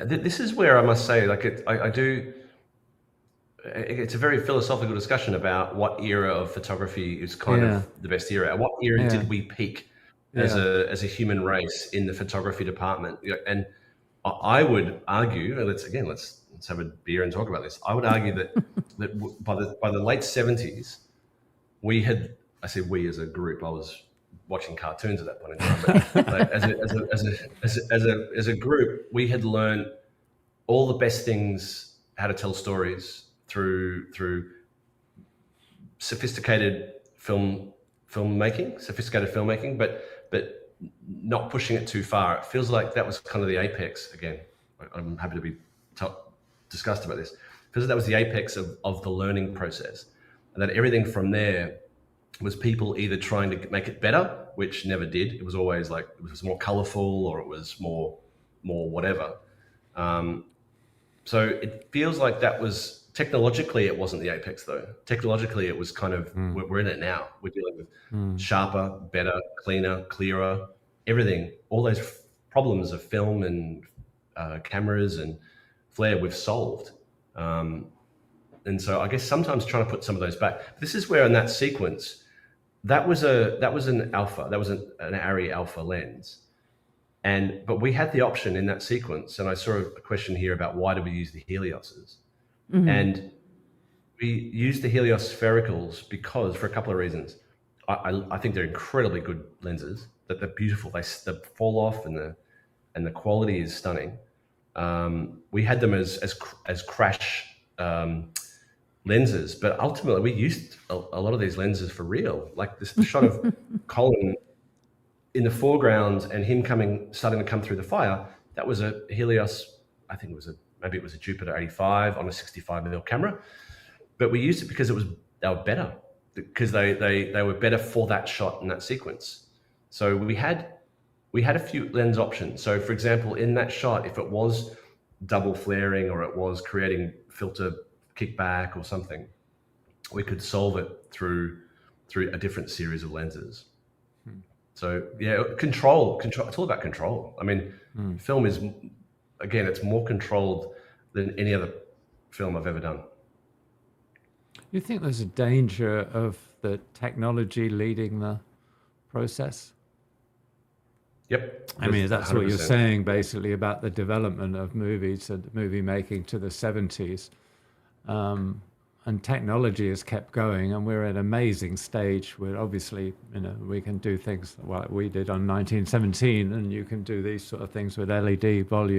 This is where I must say, like, I do. It's a very philosophical discussion about what era of photography is kind Yeah, of the best era. At what era yeah, did we peak yeah. as a human race in the photography department? And I would argue, and let's have a beer and talk about this. I would argue that by the late 70s, we had, I say we as a group, I was watching cartoons at that point in time, but like, as a group, we had learned all the best things, how to tell stories through sophisticated filmmaking, but not pushing it too far. It feels like that was kind of the apex. Again, I'm happy to be discussed about this. It feels like that was the apex of the learning process, and that everything from there was people either trying to make it better, which never did. It was always like it was more colorful or it was more whatever. Um, so it feels like that was technologically, it wasn't the apex though. Technologically, it was kind of Mm, we're in it now. We're dealing with mm. sharper, better, cleaner, clearer, everything. All those problems of film and cameras and flare we've solved. Um, and so I guess sometimes trying to put some of those back. This is where in that sequence, that was an alpha, that was an ARRI alpha lens. But we had the option in that sequence, and I saw a question here about why do we use the Helioses, Hmm. and we use the Helios sphericals because for a couple of reasons. I think they're incredibly good lenses. That they're beautiful. They fall off, and the quality is stunning. We had them as crash lenses, but ultimately we used a lot of these lenses for real. Like this, the shot of Colin in the foreground and him starting to come through the fire, that was a Helios. I think maybe it was a Jupiter 85 on a 65 mm camera, but we used it because they were better, because they were better for that shot and that sequence. So we had a few lens options. So for example, in that shot, if it was double flaring or it was creating filter kickback or something, we could solve it through a different series of lenses. So yeah, control. It's all about control. I mean, Mm. film is, again, it's more controlled than any other film I've ever done. You think there's a danger of the technology leading the process? Yep, I mean, there's that's what you're 100%. saying basically about the development of movies and movie making to the 70s. And technology has kept going, and we're at an amazing stage where obviously, we can do things like we did on 1917, and you can do these sort of things with LED volume.